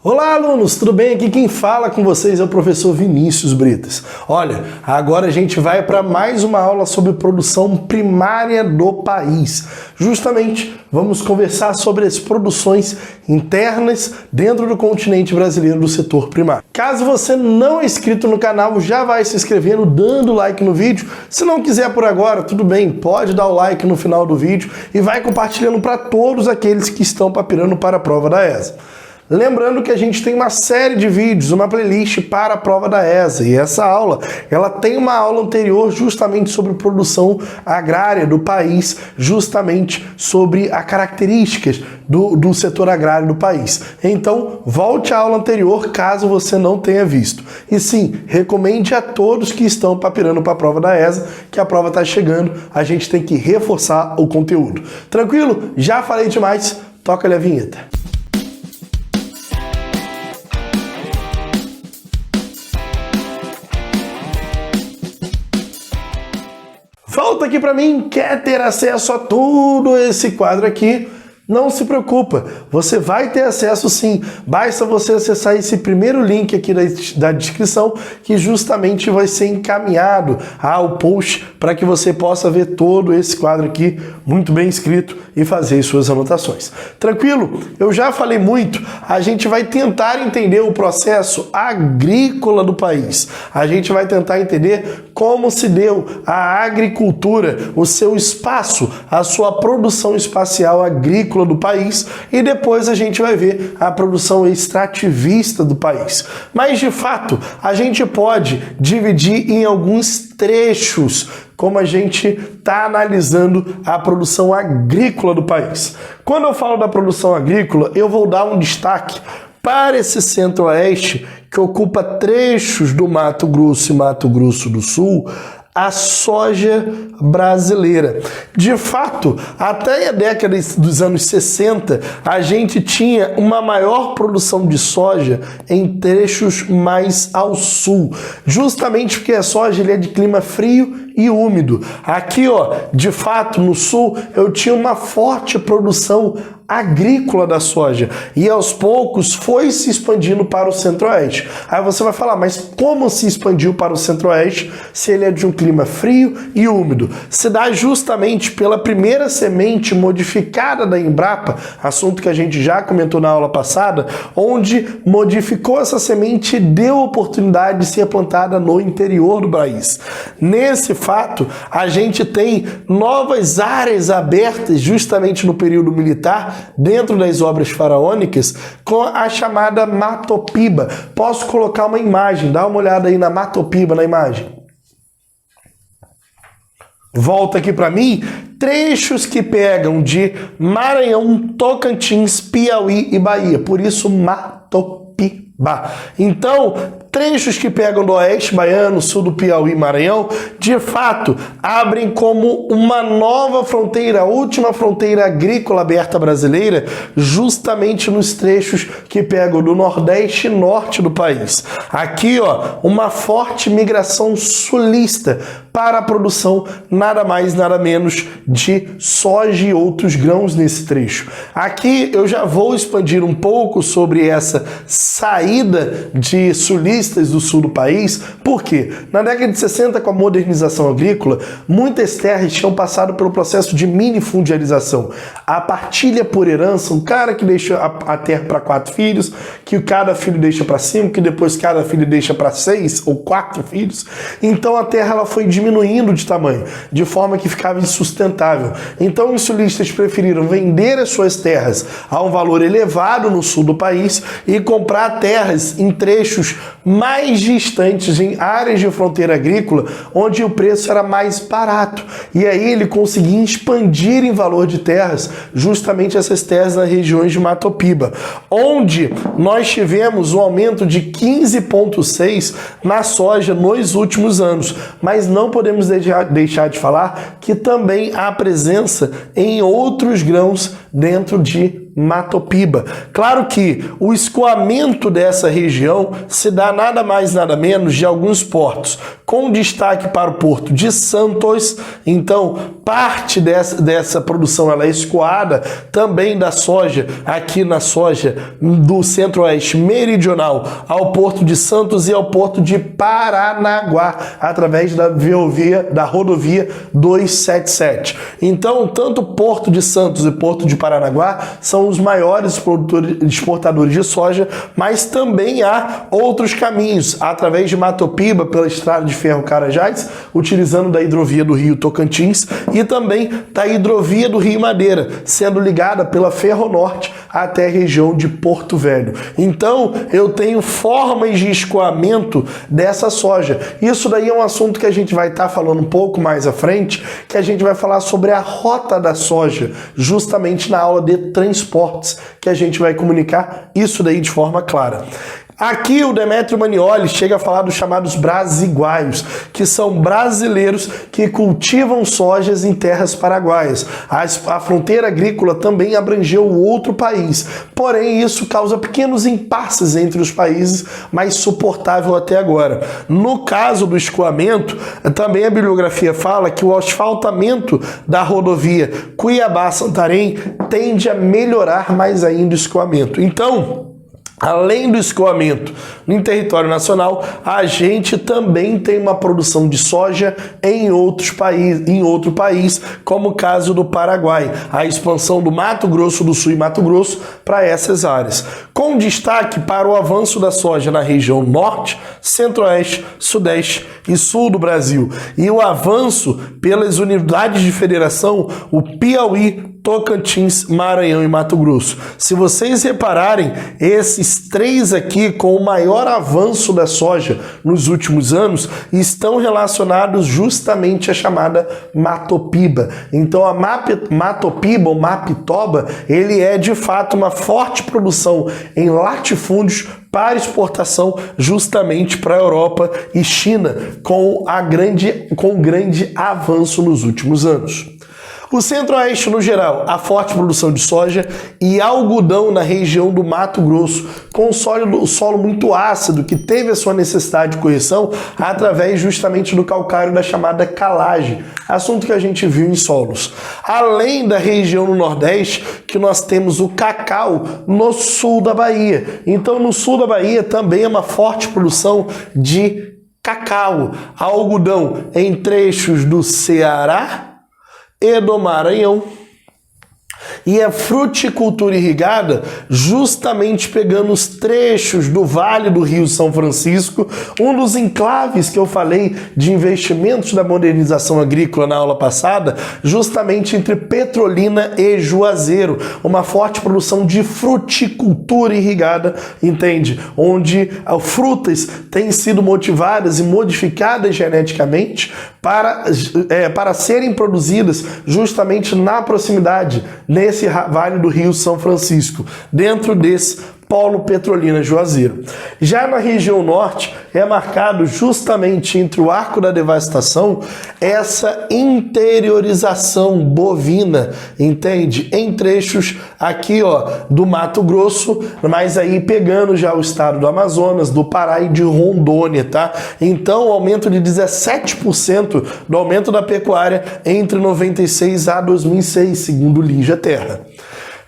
Olá, alunos, tudo bem? Aqui quem fala com vocês é o professor Vinícius Britas. Olha, agora a gente vai para mais uma aula sobre produção primária do país. Justamente, vamos conversar sobre as produções internas dentro do continente brasileiro do setor primário. Caso você não é inscrito no canal, já vai se inscrevendo, dando like no vídeo. Se não quiser por agora, tudo bem, pode dar o like no final do vídeo e vai compartilhando para todos aqueles que estão papirando para a prova da ESA. Lembrando que a gente tem uma série de vídeos, uma playlist para a prova da ESA, e essa aula, ela tem uma aula anterior justamente sobre produção agrária do país, justamente sobre as características do setor agrário do país. Então, volte à aula anterior caso você não tenha visto. E sim, recomende a todos que estão papirando para a prova da ESA, que a prova está chegando, a gente tem que reforçar o conteúdo. Tranquilo? Já falei demais, toca-lhe a vinheta. Volta aqui para mim, quer ter acesso a tudo esse quadro aqui? Não se preocupa, você vai ter acesso sim, basta você acessar esse primeiro link aqui da descrição, que justamente vai ser encaminhado ao post para que você possa ver todo esse quadro aqui, muito bem escrito, e fazer suas anotações. Tranquilo? Eu já falei muito, a gente vai tentar entender o processo agrícola do país, a gente vai tentar entender como se deu a agricultura, o seu espaço, a sua produção espacial agrícola do país, e depois a gente vai ver a produção extrativista do país. Mas, de fato, a gente pode dividir em alguns trechos, como a gente está analisando a produção agrícola do país. Quando eu falo da produção agrícola, eu vou dar um destaque para esse centro-oeste, que ocupa trechos do Mato Grosso e Mato Grosso do Sul, a soja brasileira. De fato, até a década dos anos 60, a gente tinha uma maior produção de soja em trechos mais ao sul, justamente porque a soja é de clima frio e úmido. Aqui, ó, de fato, no sul, eu tinha uma forte produção agrícola da soja e aos poucos foi se expandindo para o centro-oeste. Aí você vai falar, mas como se expandiu para o centro-oeste se ele é de um clima frio e úmido? Se dá justamente pela primeira semente modificada da Embrapa, assunto que a gente já comentou na aula passada, onde modificou essa semente e deu oportunidade de ser plantada no interior do país. Nesse fato, a gente tem novas áreas abertas justamente no período militar, dentro das obras faraônicas, com a chamada Matopiba. Posso colocar uma imagem, dá uma olhada aí na Matopiba, na imagem. Volta aqui para mim, trechos que pegam de Maranhão, Tocantins, Piauí e Bahia, por isso Matopiba. Então, trechos que pegam do oeste baiano, sul do Piauí e Maranhão, de fato, abrem como uma nova fronteira, a última fronteira agrícola aberta brasileira, justamente nos trechos que pegam do nordeste e norte do país. Aqui, ó, uma forte migração sulista para a produção nada mais, nada menos de soja e outros grãos nesse trecho. Aqui eu já vou expandir um pouco sobre essa saída de sulistas do sul do país, porque na década de 60, com a modernização agrícola, muitas terras tinham passado pelo processo de minifundialização. A partilha por herança, um cara que deixa a terra para 4 filhos, que cada filho deixa para 5, que depois cada filho deixa para 6 ou 4 filhos. Então a terra ela foi diminuindo de tamanho, de forma que ficava insustentável. Então os sulistas preferiram vender as suas terras a um valor elevado no sul do país e comprar terras em trechos mais distantes, em áreas de fronteira agrícola, onde o preço era mais barato. E aí ele conseguia expandir em valor de terras, justamente essas terras nas regiões de Matopiba, onde nós tivemos um aumento de 15,6% na soja nos últimos anos. Mas não podemos deixar de falar que também há presença em outros grãos dentro de Matopiba. Claro que o escoamento dessa região se dá nada mais nada menos de alguns portos, com destaque para o porto de Santos. Então, parte dessa produção ela é escoada também da soja, aqui na soja do centro-oeste meridional, ao porto de Santos e ao porto de Paranaguá, através da rodovia 277. Então, tanto o porto de Santos e porto de Paranaguá são os maiores exportadores de soja, mas também há outros caminhos, através de Matopiba, pela estrada de ferro Carajás, utilizando da hidrovia do Rio Tocantins e também da hidrovia do Rio Madeira, sendo ligada pela Ferronorte até a região de Porto Velho. Então, eu tenho formas de escoamento dessa soja. Isso daí é um assunto que a gente vai estar falando um pouco mais à frente, que a gente vai falar sobre a rota da soja, justamente na aula de transportes, que a gente vai comunicar isso daí de forma clara. Aqui o Demétrio Manioli chega a falar dos chamados brasiguaios, que são brasileiros que cultivam sojas em terras paraguaias. A fronteira agrícola também abrangeu o outro país, porém isso causa pequenos impasses entre os países, mas suportável até agora. No caso do escoamento, também a bibliografia fala que o asfaltamento da rodovia Cuiabá-Santarém tende a melhorar mais ainda o escoamento. Então, além do escoamento em território nacional, a gente também tem uma produção de soja em outro país, como o caso do Paraguai, a expansão do Mato Grosso do Sul e Mato Grosso para essas áreas, com destaque para o avanço da soja na região norte, centro-oeste, sudeste e sul do Brasil, e o avanço pelas unidades de federação, o Piauí, Tocantins, Maranhão e Mato Grosso. Se vocês repararem, esses três aqui com o maior avanço da soja nos últimos anos estão relacionados justamente à chamada Matopiba. Então a Matopiba ou Mapitoba, ele é de fato uma forte produção em latifúndios para exportação justamente para a Europa e China, com o grande avanço nos últimos anos. O centro-oeste, no geral, a forte produção de soja e algodão na região do Mato Grosso, com o solo muito ácido, que teve a sua necessidade de correção através justamente do calcário da chamada calagem, assunto que a gente viu em solos. Além da região no Nordeste, que nós temos o cacau no sul da Bahia. Então, no sul da Bahia também é uma forte produção de cacau, algodão em trechos do Ceará e do Maranhão, e a fruticultura irrigada justamente pegando os trechos do Vale do Rio São Francisco, um dos enclaves que eu falei de investimentos da modernização agrícola na aula passada, justamente entre Petrolina e Juazeiro, uma forte produção de fruticultura irrigada, entende? Onde frutas têm sido motivadas e modificadas geneticamente para serem produzidas justamente na proximidade, nesse Vale do Rio São Francisco, dentro desse polo Petrolina Juazeiro. Já na região norte, é marcado justamente entre o arco da devastação essa interiorização bovina, entende? Em trechos aqui, ó, do Mato Grosso, mas aí pegando já o estado do Amazonas, do Pará e de Rondônia, tá? Então, aumento de 17% do aumento da pecuária entre 96 a 2006, segundo o Lígia Terra.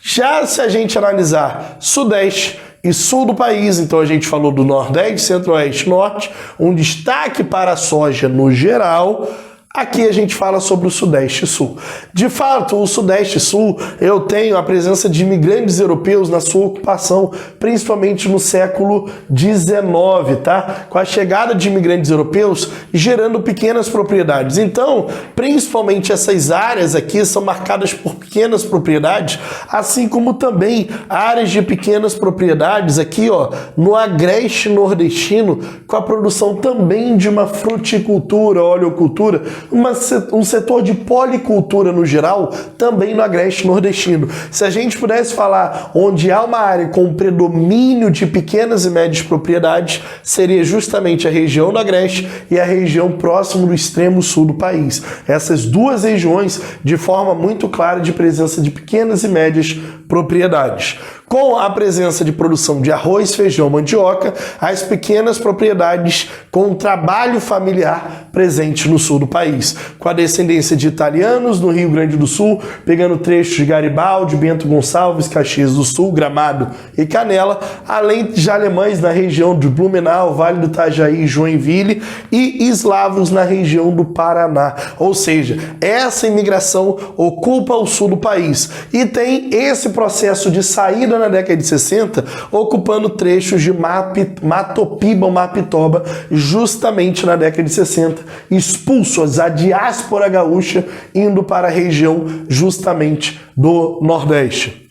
Já se a gente analisar Sudeste e Sul do país, então a gente falou do Nordeste, Centro-Oeste, Norte, um destaque para a soja no geral. Aqui a gente fala sobre o Sudeste e Sul. De fato, o Sudeste e Sul, eu tenho a presença de imigrantes europeus na sua ocupação, principalmente no século XIX, tá? Com a chegada de imigrantes europeus, gerando pequenas propriedades. Então, principalmente essas áreas aqui são marcadas por pequenas propriedades, assim como também áreas de pequenas propriedades aqui, ó, no agreste nordestino, com a produção também de uma fruticultura, oleocultura, um setor de policultura no geral, também no agreste nordestino. Se a gente pudesse falar onde há uma área com predomínio de pequenas e médias propriedades, seria justamente a região do agreste e a região próximo do extremo sul do país. Essas duas regiões, de forma muito clara, de presença de pequenas e médias propriedades. Com a presença de produção de arroz, feijão, mandioca, as pequenas propriedades com trabalho familiar presente no sul do país, com a descendência de italianos no Rio Grande do Sul, pegando trechos de Garibaldi, Bento Gonçalves, Caxias do Sul, Gramado e Canela, além de alemães na região de Blumenau, Vale do Itajaí, Joinville e eslavos na região do Paraná. Ou seja, essa imigração ocupa o sul do país e tem esse processo de saída na década de 60, ocupando trechos de Matopiba, Mapitoba, justamente na década de 60, expulsos a diáspora gaúcha, indo para a região justamente do Nordeste.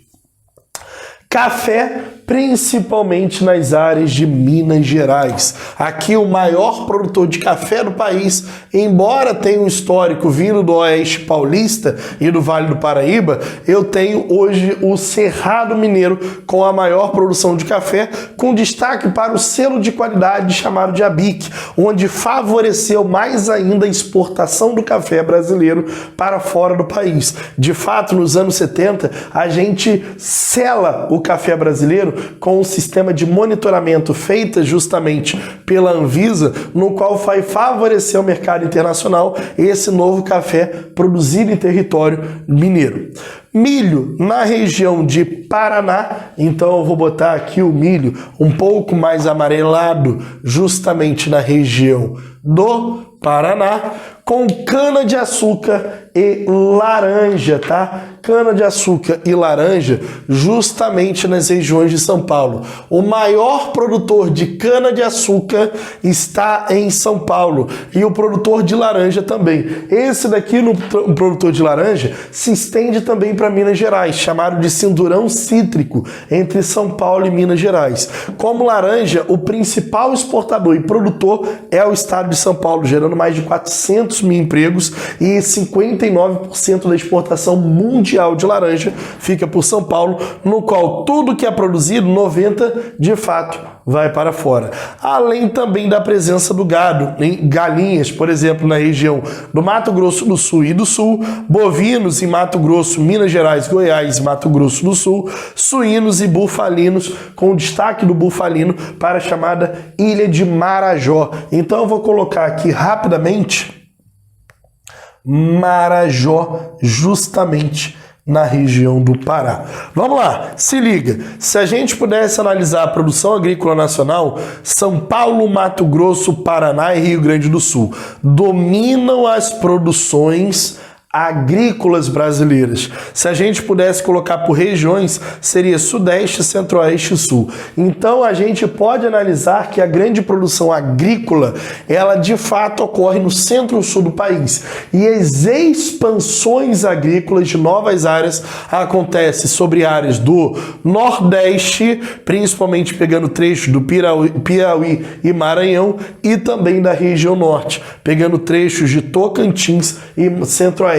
Café, principalmente nas áreas de Minas Gerais. Aqui o maior produtor de café do país, embora tenha um histórico vindo do Oeste Paulista e do Vale do Paraíba, eu tenho hoje o Cerrado Mineiro com a maior produção de café, com destaque para o selo de qualidade chamado de ABIC, onde favoreceu mais ainda a exportação do café brasileiro para fora do país. De fato, nos anos 70, a gente sela o café brasileiro com um sistema de monitoramento feita justamente pela Anvisa, no qual vai favorecer o mercado internacional esse novo café produzido em território mineiro. Milho na região de Paraná, então eu vou botar aqui o milho um pouco mais amarelado, justamente na região do Paraná, com cana-de-açúcar e laranja, tá? Cana-de-açúcar e laranja justamente nas regiões de São Paulo. O maior produtor de cana-de-açúcar está em São Paulo e o produtor de laranja também. Esse daqui, no produtor de laranja, se estende também para Minas Gerais, chamado de cinturão cítrico entre São Paulo e Minas Gerais. Como laranja, o principal exportador e produtor é o estado de São Paulo, gerando mais de 400 mil empregos e 59% da exportação mundial de laranja fica por São Paulo, no qual tudo que é produzido, 90% de fato vai para fora. Além também da presença do gado, em galinhas, por exemplo, na região do Mato Grosso do Sul e do Sul, bovinos em Mato Grosso, Minas Gerais, Goiás e Mato Grosso do Sul, suínos e bufalinos, com o destaque do bufalino para a chamada Ilha de Marajó. Então eu vou colocar aqui rapidamente Marajó, justamente na região do Pará. Vamos lá, se liga. Se a gente pudesse analisar a produção agrícola nacional, São Paulo, Mato Grosso, Paraná e Rio Grande do Sul dominam as produções agrícolas brasileiras. Se a gente pudesse colocar por regiões, seria Sudeste, Centro-Oeste e Sul. Então a gente pode analisar que a grande produção agrícola, ela de fato ocorre no centro-sul do país. E as expansões agrícolas de novas áreas acontecem sobre áreas do Nordeste, principalmente pegando trechos do Piauí e Maranhão, e também da região Norte, pegando trechos de Tocantins e Centro-Oeste.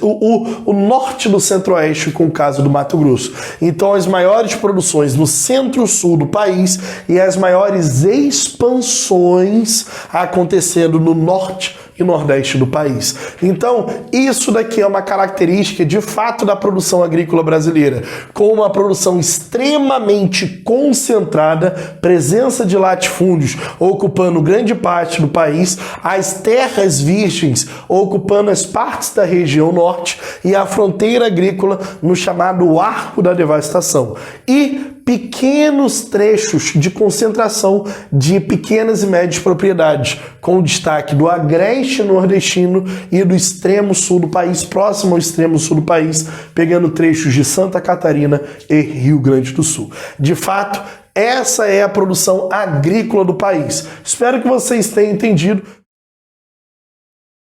O norte do Centro-Oeste, com o caso do Mato Grosso. Então, as maiores produções no centro-sul do país e as maiores expansões acontecendo no norte e nordeste do país. Então, isso daqui é uma característica de fato da produção agrícola brasileira, com uma produção extremamente concentrada, presença de latifúndios ocupando grande parte do país, as terras virgens ocupando as partes da região norte e a fronteira agrícola no chamado Arco da Devastação. E pequenos trechos de concentração de pequenas e médias propriedades, com destaque do agreste nordestino e do extremo sul do país, próximo ao extremo sul do país, pegando trechos de Santa Catarina e Rio Grande do Sul. De fato, essa é a produção agrícola do país. Espero que vocês tenham entendido.